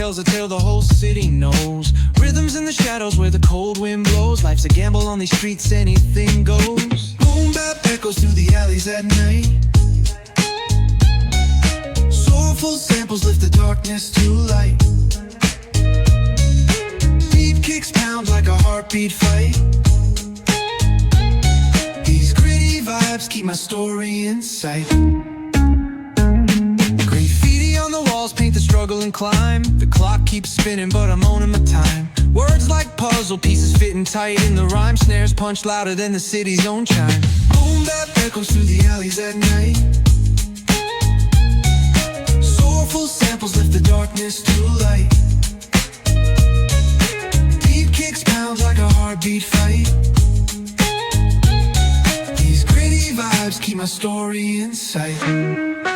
tells a tale the whole city knows. Rhythms in the shadows where the cold wind blows. Life's a gamble on these streets, anything goes. Boom bap echoes through the alleys at night. Soulful samples lift the darkness to light. Beat kicks pound like a heartbeat fight. These gritty vibes keep my story in sight. Graffiti on the walls paint the struggle and climb. The clock keeps spinning but I'm owning my time. Words like puzzle pieces fitting tight in the rhyme. Snares punch louder than the city's own chime. Boom bap echoes through the alleys at night. Soulful samples lift the darkness to light. Beat kicks pound like a heartbeat fight. These gritty vibes keep my story in sight.